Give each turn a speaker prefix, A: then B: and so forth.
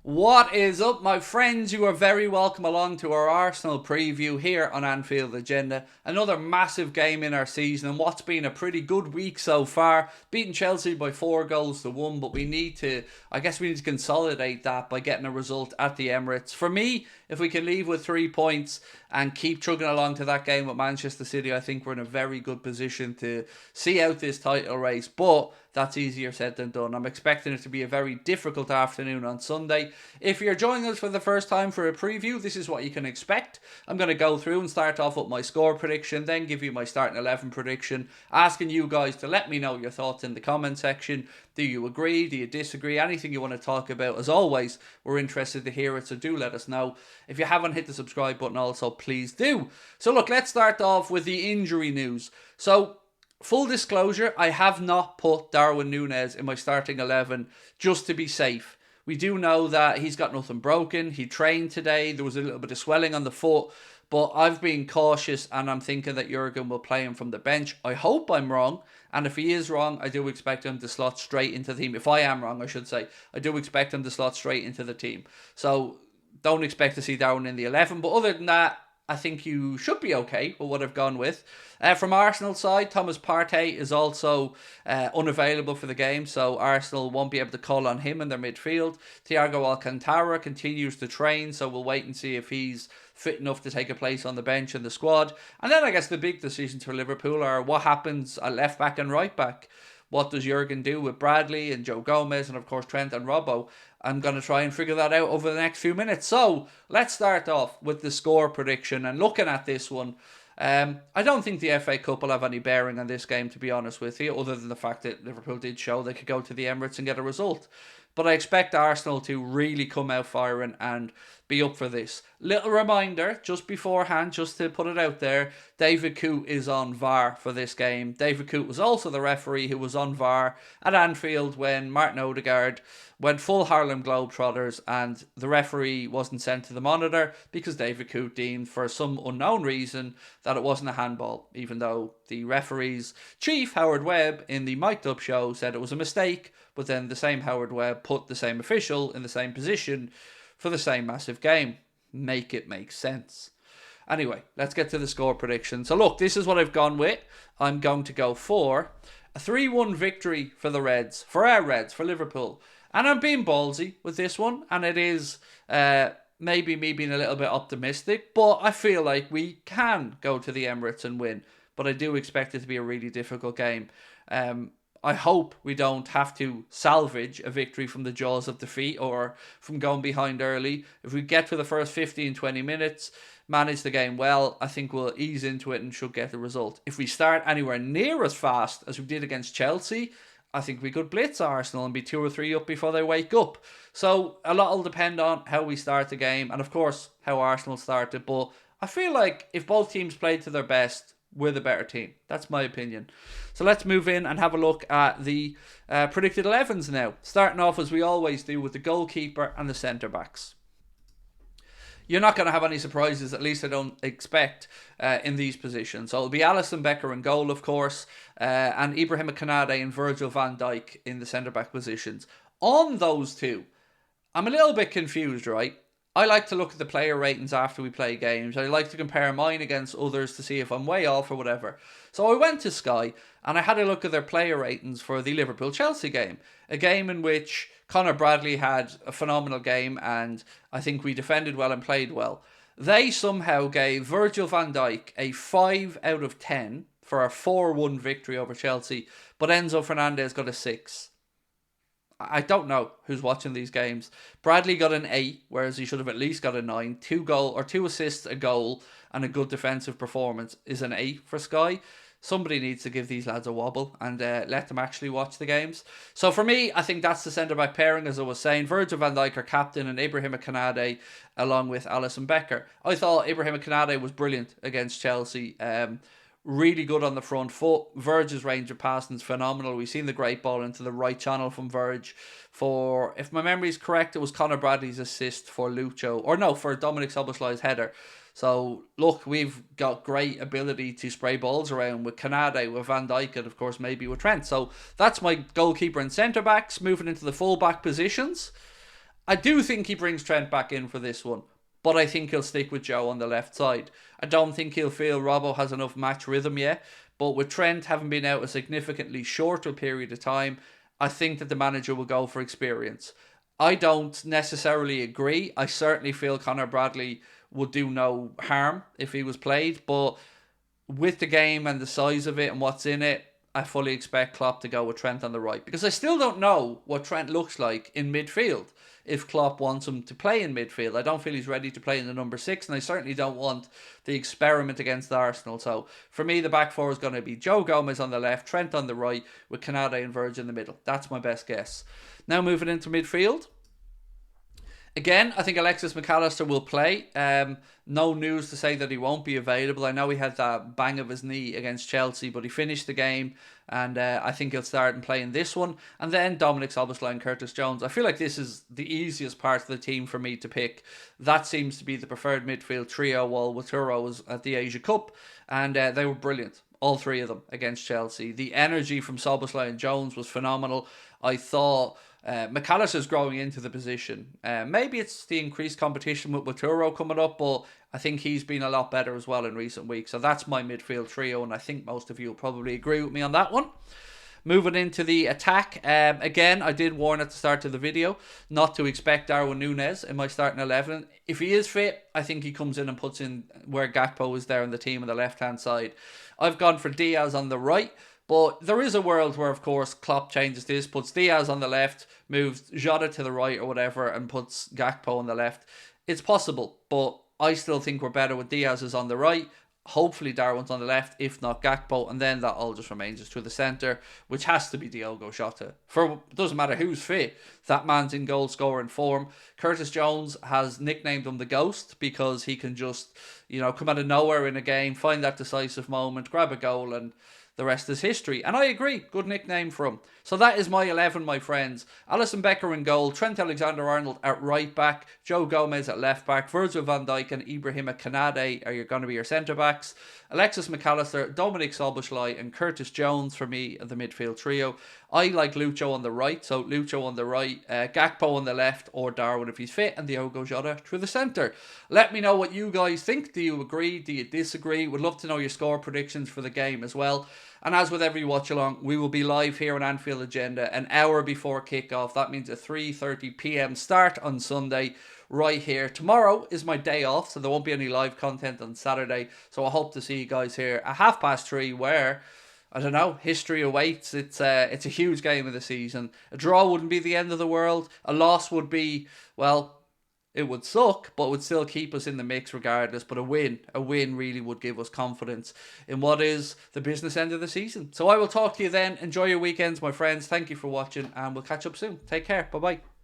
A: What is up, my friends? You are very welcome along to our Arsenal preview here on Anfield Agenda. Another massive game in our season and what's been a pretty good week so far. Beating Chelsea by 4-1, but we need to consolidate that by getting a result at the Emirates. For me, if we can leave with 3 points and keep chugging along to that game with Manchester City, I think we're in a very good position to see out this title race. But that's easier said than done. I'm expecting it to be a very difficult afternoon on Sunday. If you're joining us for the first time for a preview, this is what you can expect. I'm going to go through and start off with my score prediction, then give you my starting 11 prediction, asking you guys to let me know your thoughts in the comment section. Do you agree? Do you disagree? Anything you want to talk about, as always, we're interested to hear it, so do let us know. If you haven't hit the subscribe button also, please do. So look, let's start off with the injury news. So, full disclosure, I have not put Darwin Núñez in my starting 11 just to be safe. We do know that he's got nothing broken. He trained today. There was a little bit of swelling on the foot. But I've been cautious and I'm thinking that Jurgen will play him from the bench. I hope I'm wrong. And if he is wrong, I do expect him to slot straight into the team. If I am wrong, I should say. I do expect him to slot straight into the team. So don't expect to see Darwin in the 11. But other than that, I think you should be okay with what I've gone with. From Arsenal's side, Thomas Partey is also unavailable for the game, so Arsenal won't be able to call on him in their midfield. Thiago Alcantara continues to train, so we'll wait and see if he's fit enough to take a place on the bench in the squad. And then I guess the big decisions for Liverpool are what happens at left back and right back. What does Jurgen do with Bradley and Joe Gomez and of course Trent and Robbo? I'm going to try and figure that out over the next few minutes. So let's start off with the score prediction and looking at this one. I don't think the FA Cup will have any bearing on this game, to be honest with you, other than the fact that Liverpool did show they could go to the Emirates and get a result. But I expect Arsenal to really come out firing and be up for this. Little reminder, just beforehand, just to put it out there, David Coote is on VAR for this game. David Coote was also the referee who was on VAR at Anfield when Martin Odegaard went full Harlem Globetrotters and the referee wasn't sent to the monitor because David Coote deemed for some unknown reason that it wasn't a handball, even though the referee's chief, Howard Webb, in the mic'd up show said it was a mistake, but then the same Howard Webb put the same official in the same position for the same massive game. Make it make sense. Anyway, let's get to the score prediction. So look, this is what I've gone with. I'm going to go for a 3-1 victory for the Reds, for our Reds, for Liverpool. And I'm being ballsy with this one, and it is maybe me being a little bit optimistic, but I feel like we can go to the Emirates and win. But I do expect it to be a really difficult game. I hope we don't have to salvage a victory from the jaws of defeat or from going behind early. If we get to the first 15-20 minutes, manage the game well, I think we'll ease into it and should get the result. If we start anywhere near as fast as we did against Chelsea, I think we could blitz Arsenal and be 2 or 3 up before they wake up. So a lot will depend on how we start the game and of course how Arsenal started. But I feel like if both teams played to their best, we're the better team. That's my opinion. So let's move in and have a look at the predicted 11s now. Starting off as we always do with the goalkeeper and the centre backs. You're not going to have any surprises, at least I don't expect, in these positions. So it'll be Alisson Becker in goal, of course, and Ibrahima Konate and Virgil van Dijk in the centre-back positions. On those two, I'm a little bit confused, right? I like to look at the player ratings after we play games. I like to compare mine against others to see if I'm way off or whatever. So I went to Sky and I had a look at their player ratings for the Liverpool-Chelsea game. A game in which Conor Bradley had a phenomenal game and I think we defended well and played well. They somehow gave Virgil van Dijk a 5 out of 10 for a 4-1 victory over Chelsea, but Enzo Fernandez got a 6. I don't know who's watching these games. Bradley got an 8, whereas he should have at least got a 9. 2 assists, a goal, and a good defensive performance is an 8 for Sky. Somebody needs to give these lads a wobble and let them actually watch the games. So for me, I think that's the centre-back pairing, as I was saying. Virgil van Dijk, our captain, and Ibrahima Konate, along with Alisson Becker. I thought Ibrahima Konate was brilliant against Chelsea. Really good on the front foot. Verge's range of passing is phenomenal. We've seen the great ball into the right channel from Verge for, if my memory is correct, it was Conor Bradley's assist for Lucho. Or no, for Dominic Soboslai's header. So, look, we've got great ability to spray balls around with Konate, with Van Dijk, and of course maybe with Trent. So, that's my goalkeeper and centre-backs. Moving into the full-back positions. I do think he brings Trent back in for this one, but I think he'll stick with Joe on the left side. I don't think he'll feel Robbo has enough match rhythm yet, but with Trent having been out a significantly shorter period of time, I think that the manager will go for experience. I don't necessarily agree. I certainly feel Connor Bradley would do no harm if he was played, but with the game and the size of it and what's in it, I fully expect Klopp to go with Trent on the right, because I still don't know what Trent looks like in midfield if Klopp wants him to play in midfield. I don't feel he's ready to play in the number 6, and I certainly don't want the experiment against Arsenal. So for me, the back four is going to be Joe Gomez on the left, Trent on the right, with Canada and Virgil in the middle. That's my best guess. Now moving into midfield. Again, I think Alexis McAllister will play. No news to say that he won't be available. I know he had that bang of his knee against Chelsea, but he finished the game, and I think he'll start and play in this one. And then Dominic Szoboszlai and Curtis Jones. I feel like this is the easiest part of the team for me to pick. That seems to be the preferred midfield trio, while Waturo was at the Asia Cup, and they were brilliant. All three of them against Chelsea. The energy from Szoboszlai and Jones was phenomenal. I thought McAllister's growing into the position. Maybe it's the increased competition with Waturo coming up, but I think he's been a lot better as well in recent weeks. So that's my midfield trio, and I think most of you will probably agree with me on that one. Moving into the attack, again, I did warn at the start of the video not to expect Darwin Núñez in my starting 11. If he is fit, I think he comes in and puts in where Gakpo is there in the team on the left-hand side. I've gone for Diaz on the right, but there is a world where, of course, Klopp changes this, puts Diaz on the left, moves Jota to the right or whatever, and puts Gakpo on the left. It's possible, but I still think we're better with Diaz is on the right. Hopefully Darwin's on the left, if not Gakpo, and then that all just remains us through the centre, which has to be Diogo Jota. It doesn't matter who's fit, that man's in goal scoring form. Curtis Jones has nicknamed him the Ghost because he can just, come out of nowhere in a game, find that decisive moment, grab a goal, and the rest is history. And I agree, good nickname for him. So that is my 11, my friends. Alisson Becker in goal, Trent Alexander-Arnold at right back, Joe Gomez at left back, Virgil van Dijk and Ibrahima Konate are going to be your centre backs. Alexis McAllister, Dominic Szoboszlai and Curtis Jones for me at the midfield trio. I like Lucho on the right, so Lucho on the right, Gakpo on the left, or Darwin if he's fit, and Diogo Jota through the centre. Let me know what you guys think. Do you agree? Do you disagree? Would love to know your score predictions for the game as well. And as with every watch along, we will be live here on Anfield Agenda an hour before kickoff. That means a 3:30 p.m. start on Sunday right here. Tomorrow is my day off, so there won't be any live content on Saturday. So I hope to see you guys here at 3:30 where, I don't know, history awaits. It's a huge game of the season. A draw wouldn't be the end of the world. A loss would be, well, it would suck, but would still keep us in the mix regardless. But a win really would give us confidence in what is the business end of the season. So I will talk to you then. Enjoy your weekends, my friends. Thank you for watching, and we'll catch up soon. Take care. Bye-bye.